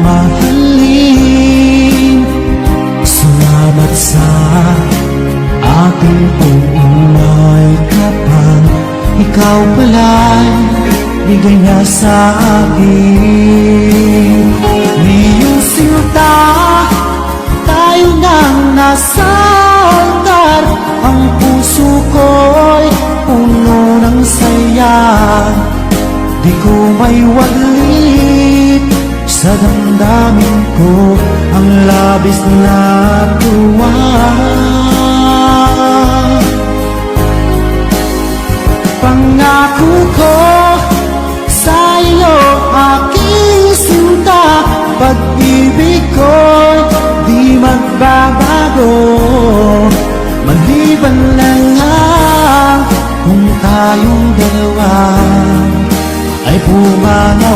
mahalin. Salamat sa aking umay kapag ikaw pala'y bigay niya sa akin. Niyong sinta, tayo nang nasa altar. Ang puso ko'y puno ng saya, di ko may walit sa damdamin ko ang labis na tuwa. Pangako ko sa iyo, aking sinta, pag-ibig ko'y di magbabago, maliban lang kung tayong dalawa ay pumanag